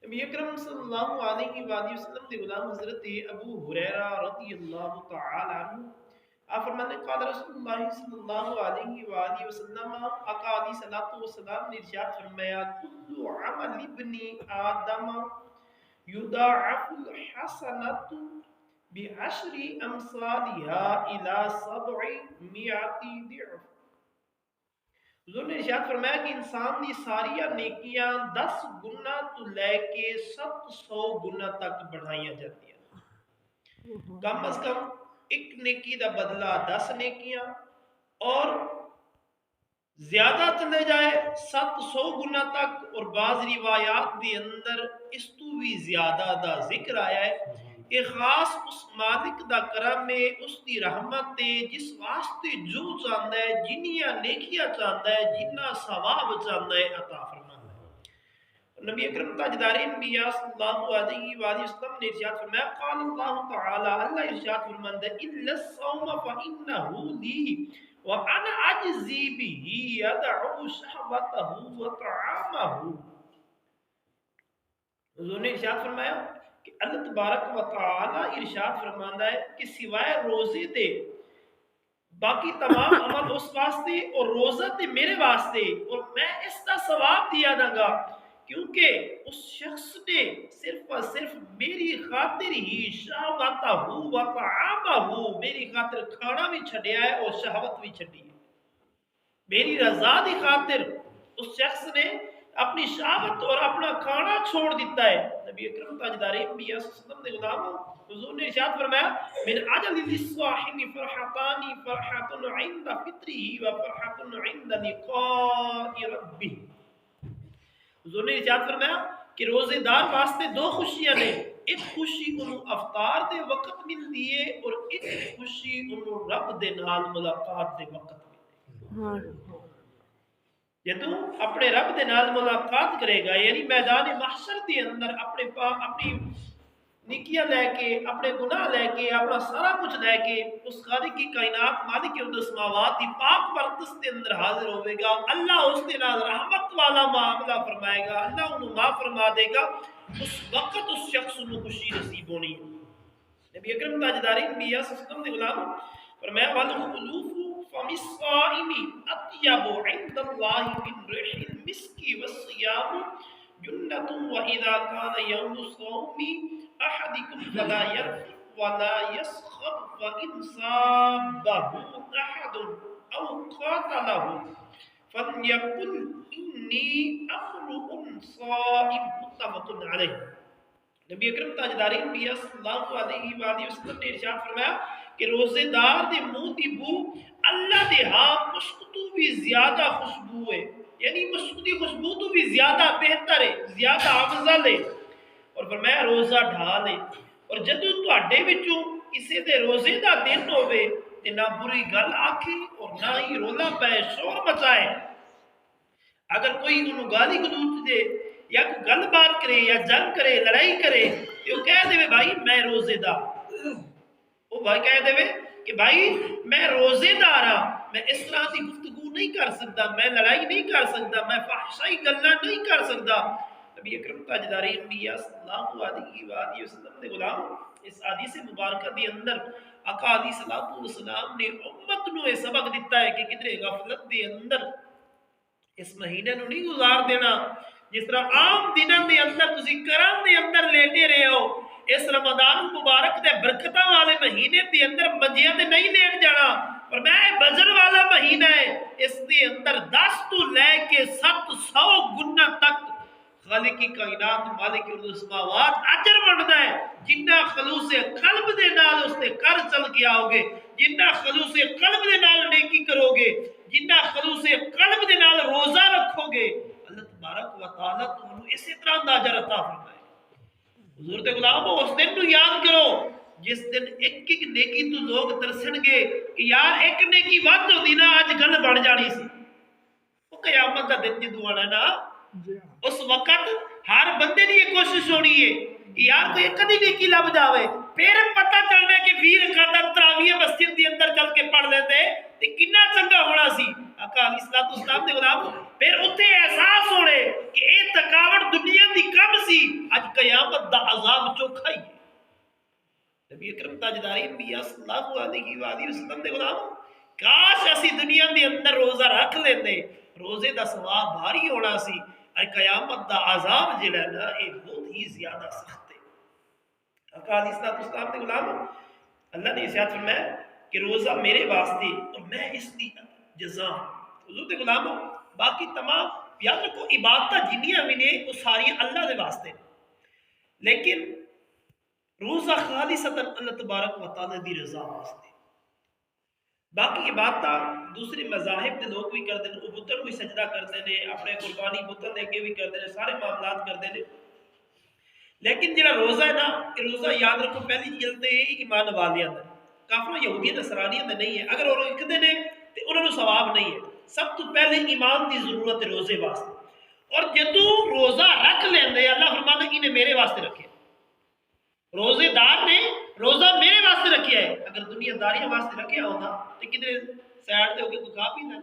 نبی اکرم صلی اللہ علیہ وآلہ وسلم دے غلام حضرت ابو ہریرہ رضی اللہ تعالی عنہ آپ فرماتے ہیں قال رسول اللہ صلی اللہ علیہ وآلہ وسلم آقا علیہ الصلوۃ والسلام نے ارشاد فرمایا کل عمل ابن آدم یضاعف الحسنۃ بعشر امثالها الى 700 ضعف۔ حضور نے ارشاد فرمایا کہ انسان دی ساری نیکیاں 10 گنا تو لے کے 700 گنا تک بڑھائیاں جاتی ہیں۔ کم از کم ایک نیکی دا بدلہ 10 نیکیاں، اور زیادہ چلے جائے 700 گنا تک، اور بعض روایات دے اندر اس تو بھی زیادہ دا ذکر آیا ہے کہ خاص اس مالک دا کرم ہے، اس دی رحمت ہے، جس واسطے جو چاہتا ہے، جنیاں نیکیاں چاہتا ہے، جنہ ثواب چاہتا ہے عطا فرماتا ہے۔ نبی اکرم تاجدار انبیاء صلی اللہ علیہ وآلہ وسلم نے ارشاد فرمایا قال اللہ تعالی، اللہ ارشاد فرماتا ہے الا الصوم فانه لی وانا اجزی به ادعو شهوته وطعامه۔ حضور نے ارشاد فرمایا کہ اللہ تبارک و تعالی ارشاد فرماندا ہے کہ سوائے روزے دے باقی تمام عمل اس واسطے، اور روزہ تے میرے واسطے، اور میں اس کا ثواب دیا داں گا کیونکہ اس شخص نے صرف اور صرف میری خاطر ہی شہوتہ و طعامہ، میری خاطر کھانا بھی چھڈیا ہے اور شہوت بھی چھڈی ہے۔ میری رضا دی خاطر اس شخص نے اپنی شہوت اور اپنا کھانا چھوڑ دیتا ہے۔ نبی اکرم تاجدار انبیاء صلی اللہ علیہ وسلم نے غلام حضور نے ارشاد فرمایا من اجل للصاحب فرحتان، فرحت عند فطره وفرحت عند لقاء ربه۔ حضور نے ارشاد فرمایا کہ روزے دار واسطے دو خوشیاں نے، ایک خوشی انہوں افطار دے وقت ملتی ہے، اور ایک خوشی انہوں رب دے نال ملاقات دے وقت ملتی ہے۔ جدوں اپنے رب دے نال ملاقات کرے گا، یعنی میدان محشر دے اندر اپنی نیکیاں لے کے، اپنے گناہ لے کے، اپنا سارا کچھ لے کے اس خالق کی کائنات مالک ارض سماوات دی پاک پردس دے اندر حاضر ہوئے گا، اللہ اس دے نال رحمت والا معاملہ فرمائے گا، اللہ انہوں معاف فرما دے گا، اس وقت اس شخص انہوں خوشی نصیب ہونی ہے۔ نبی اکرم تاجدار انبیاء صلی اللہ علیہ وسلم نے غلام فرمایا والخلوف فم الصائم اطیب عند اللہ من ريح المسک والصیام جنۃ واذا كان يوم الصوم احدكم فلا يرفث ولا يسخب فان صابه احد او قاتله فليقل انی امرؤ صائم متفق علیہ۔ نبی اکرم تاجدار انبیاء صلی اللہ علیہ وآلہ وسلم نے ارشاد فرمایا کہ روزے دار دے منہ دی بو اللہ دے ہاں مشک تو بھی زیادہ خوشبو ہے، یعنی مشک دی خوشبو تو بھی زیادہ بہتر ہے، زیادہ افضل ہے، اور فرمایا روزہ ڈھال ہے۔ اور جدوں تواڈے وچوں کسے دے روزے دا دن ہوے تے نہ بری گل آکھے اور نہ ہی رولا پے شور مچائے، اگر کوئی انہوں گالی گلوچ دے یا کوئی گل بات کرے یا جنگ کرے لڑائی کرے تو وہ کہہ دے بھائی میں روزے دار، وہ بھائی کہہ دے کہ بھائی میں روزے دار ہاں، میں اس طرح کی گفتگو نہیں کر سکتا، میں لڑائی نہیں کر سکتا، میں فحشائی گلاں نہیں کر سکتا۔ نبی اکرم تاجدار انبیاء صلی اللہ علیہ وآلہ وسلم نے غلام اس حدیث مبارکہ دی اندر آقا علیہ الصلوۃ والسلام نے امت نو یہ سبق دیتا ہے کہ کدھر غفلت دے اندر اس مہینے نو نہیں گزار دینا، جس طرح عام دنوں دے اندر تسی کرم دے اندر لیٹے رہے ہو، اس رمضان مبارک دے برکتاں والے مہینے دے اندر منجیاں تے نہیں لیٹ جانا، اور میں بجن والا مہینہ ہے، اس دے اندر 10 تو لے کے 700 گنا تک خالق کی کائنات مالک ارض السماوات اجر بنتا ہے۔ جنہ خلوص قلب دے نال اس نے کر چل کے آؤ گے، جنہ خلوص قلب دے نال نیکی کرو گے، جنہ خلوص قلب دے نال روزہ رکھو گے، اللہ تبارک و تعالیٰ تمہیں اسی طرح دا اجر عطا فرمائے۔ حضور دے غلامو اس دن نو یاد کرو جس دن ایک ایک نیکی تو لوگ ترسن گے کہ یار ایک نیکی ود ہوندی نا اج گل بن جانی سی۔ وہ قیامت دا دن جدوں آنا نا، اس وقت ہر بندے دی یہ کوشش ہونی ہے کہ یار کوئی کدی نیکی لب جاوے، پھر پتہ چلنا کہ 20 رکعت تراویح مسجد دی اندر چل کے پڑھ لیتے تے کنا چنگا ہونا سی۔ آقا علیہ الصلوۃ والسلام دے غلام پھر اتنے احساس ہونے کہ اے تھکاوٹ دنیا دی کم سی، اج قیامت دا عذاب چوکھا ہی ہے۔ نبی اکرم تاجدار انبیاء صلی اللہ علیہ وآلہ وسلم دے غلام کاش اسی دنیا دے اندر روزہ رکھ لیندے، روزے دا ثواب بھاری ہونا سی، اج قیامت دا عذاب جڑا نا اے بہت ہی زیادہ سخت ہے۔ آقا علیہ الصلوۃ والسلام دے غلام اللہ نے ارشاد فرمایا کہ روزہ میرے واسطے اور میں اس کی جزا حضور دے غلاموں باقی تمام یاد رکھو عبادت جنیاں بھی نے وہ ساری اللہ دے واسطے، لیکن روزہ خالصتاً اللہ تبارک و تعالی دی رضا واسطے۔ باقی عبادت دوسرے مذاہب دے لوگ بھی کرتے ہیں، وہ بتوں بھی سجدہ کرتے ہیں، اپنے قربانی بتوں دے اگے بھی کرتے ہیں، سارے معاملات کرتے ہیں، لیکن جڑا روزہ ہے نا یہ روزہ یاد رکھو پہلی چیز تے ایمان والیاں دا کافر یہودی نصرانیاں دا نہیں ہے، اگر وہ رکھتے ہیں تو انہوں نے ثواب نہیں ہے۔ سب تو پہلے ایمان دی ضرورت ہے روزے واسطے، اور جدو روزہ رکھ لیندے اللہ فرماتا ہے کہ انہیں میرے واسطے رکھے، روزے دار نے روزہ میرے واسطے رکھیا ہے، اگر دنیا داریاں واسطے رکھیا ہوتا تو کدھر سیڈ دے ہو کے کوئی کھا پی لینا،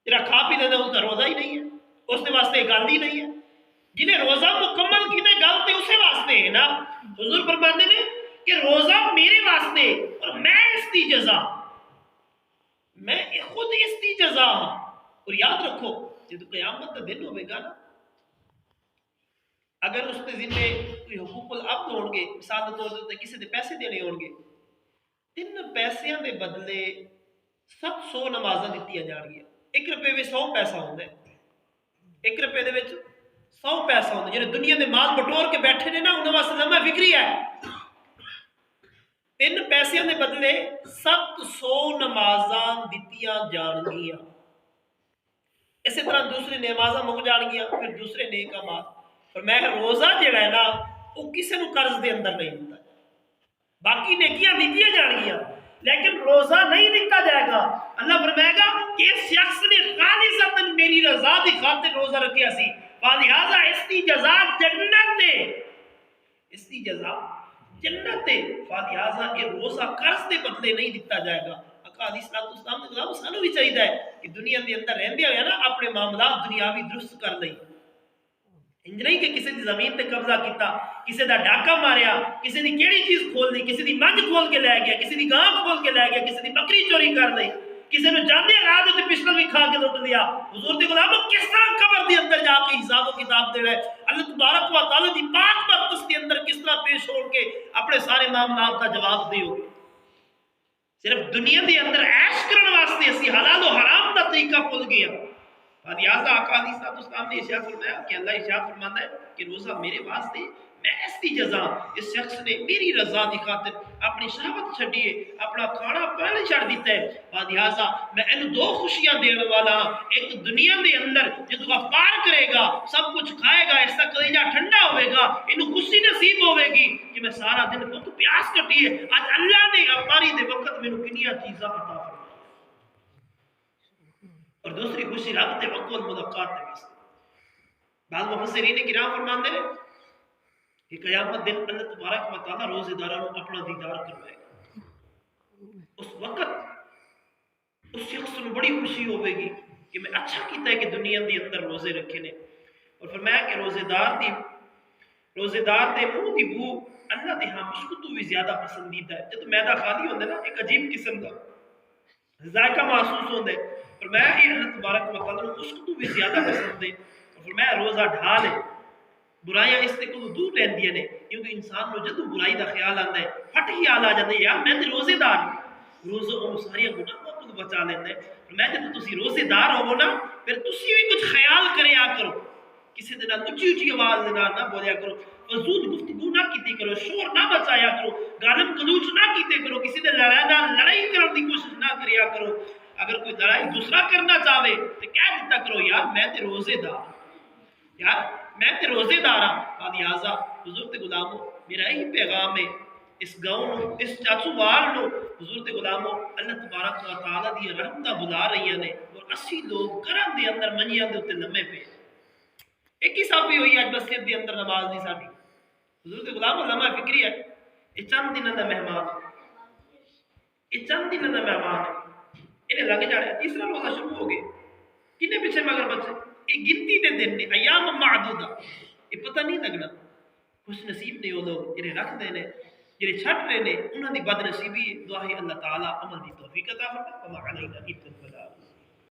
جڑا کھا پی لینا اس کا روزہ ہی نہیں ہے، اس کے واسطے گل ہی نہیں ہے۔ جنہیں روزہ مکمل کیتے گل تے اسے واسطے ہے نا، حضور فرماتے ہیں کہ روزہ میرے واسطے اور میں اس کی جزا، میں خود اس کی جزا ہوں۔ اور یاد رکھو جب قیامت کا دن ہوئے گا نا، اگر اس کے ذمے کوئی حقوق العبد ہون گے، مثال کے طور پر کسی دے پیسے دینے ہون گے، 3 پیسیاں دے بدلے 700 نمازاں دتیاں جان گیا۔ 1 روپے میں 100 پیسہ ہوتا ہے، 1 روپے دے وچ 100 پیسہ ہوتا ہے، جنہیں دنیا دے مال بٹور کے بیٹھے نے نا انہوں واسطے لمحہ فکری ہے۔ 3 پیسیاں دے بدلے 700 نمازاں دتیاں جان گیا۔ اسی طرح دوسری نمازاں مک جان گیا، پھر دوسرے نیک اعمال۔ اور میں روزہ جڑا ہے نا وہ کسی نو قرض دے اندر نہیں ہوتا، باقی نیکیاں دیتیاں جان گیا لیکن روزہ نہیں دیتا جائے گا۔ اللہ فرمائے گا کہ اس شخص نے خالصتاً میری رضا دی خاطر روزہ رکھیا سی، فلہذا اس کی جزا جنت ہے، اس کی جزا جنت ہے، فلہذا یہ روزہ قرض دے بدلے نہیں دیتا جائے گا۔ آقا علیہ الصلوۃ والسلام نے کہا سانو بھی چاہیے کہ دنیا کے اندر رہندے ہوئے نا اپنے معاملات دنیاوی درست کر لیں، انج نہیں کہ کسی دی زمین تے قبضہ کیتا، کسی دا ڈاکہ ماریا، کسی دی کیڑی چیز کھول دی، کسی دی منج کھول کے لے گیا، کسی دی گاں کھول کے لے گیا، کسی دی بکری چوری کر لی، کسی نے جاندے راہ تے پسٹل بھی کھا کے لٹ لیا۔ حضور دے غلاموں کس طرح قبر دے اندر جا کے حساب و کتاب دینا ہے، اللہ تبارک و تعالی دی پاک پرستش کے اندر کس طرح پیش ہو کے اپنے سارے معاملات کا جواب دیو گے۔ صرف دنیا دے اندر عیش کرن واسطے اسی حلال و حرام دا طریقہ بھول گیا۔ لہٰذا آقا علیہ الصلوۃ والسلام نے ارشاد فرمایا کہ اللہ ارشاد فرماتا ہے کہ روزہ میرے واسطے میں اس کی جزا، اس شخص نے میری رضا دی خاطر اپنی شہوت چھڈیے، اپنا کھانا پہلے چھڑ دیتا ہے، لہٰذا میں ان 2 خوشیاں دینے والا ہاں، ایک دنیا دے اندر جدو افطار کرے گا سب کچھ کھائے گا، اس کا کلیجہ ٹھنڈا ہوئے گا، انہوں خوشی نصیب ہوئے گی کہ میں سارا دن بہت پیاس کٹی ہے، آج اللہ نے افطاری دے وقت میں کنیاں چیزاں عطا فرمائی۔ اور دوسری خوشی رب دے وقت ملاقات دے واسطے۔ بعض مفسرین کرام فرماتے ہیں کہ قیامت دن اللہ تبارک و تعالی روزے داراں نوں اپنا دیدار کروائے گا، اس وقت اس شخص کو بڑی خوشی ہوے گی کہ میں اچھا کیتا ہے کہ دنیا دے اندر روزے رکھے نے۔ اور فرمایا کہ روزے دار دے منہ دی بو اللہ دے ہاں مشک تو بھی زیادہ پسندیدہ ہے۔ جب میدا خالی ہوندا نا ایک عجیب قسم دا ذائقہ محسوس ہوندا ہے، فرمایا یہ اللہ تبارک و تعالی اس کو بھی زیادہ پسند ہے۔ فرمایا روزہ ڈھال ہے، برائیاں اس سے کو دور رہندیاں نے، کیونکہ انسان کو جدو برائی دا خیال آتا ہے پھٹ ہی آ جاتا ہے یار میں تے روزے دار ہوں، روزہ انہوں ساری گناہوں کو بچا لیتا ہے۔ فرمایا جب تسی روزے دار ہو نا پھر تسی بھی کچھ خیال کریا کرو، کسی دن اچھی اچھی آواز نہ بولیا کرو، فضول گفتگو نہ کیتی کرو، شور نہ بچایا کرو، گالم گلوچ نہ کیتے کرو، کسی دن لڑائی کرنے کی کوشش نہ کریا کرو۔ اگر کوئی لڑائی دوسرا کرنا چاہے تو کہہ دیتا کرو یار میں تے روزے دار، یار میں تے روزے دار ہاں۔ لہٰذا حضور تے غلاموں میرا یہی پیغام ہے اس گاؤں نو، اس چاچو وال نو، حضور تے غلاموں اللہ تبارک و تعالی دی رحمتاں بلا رہی نے، اور اسی لوگ گھراں دے اندر منجیاں دے اوتے لمے پے، ایک ہی صافی ہوئی اج مسجد دے اندر نماز نہیں ساڈی۔ حضور تے غلاموں لمحہ فکری ہے یہ چند دنوں دا مہمان ہے، یہ چند دنوں دا مہمان ہے، انہیں لنگ جانے تیسرا روزہ شروع ہو گئے کنے پیچھے مگر بچے یہ گنتی دے دن نے ایام معدودہ یہ پتہ نہیں لگنا خوش نصیب نے وہ لوگ جنہیں رکھ دینے جنہیں چھٹ رہے نے انہوں نے بد نصیبی دعا ہے اللہ تعالیٰ عمل دی توفیق عطا فرمائے وما علینا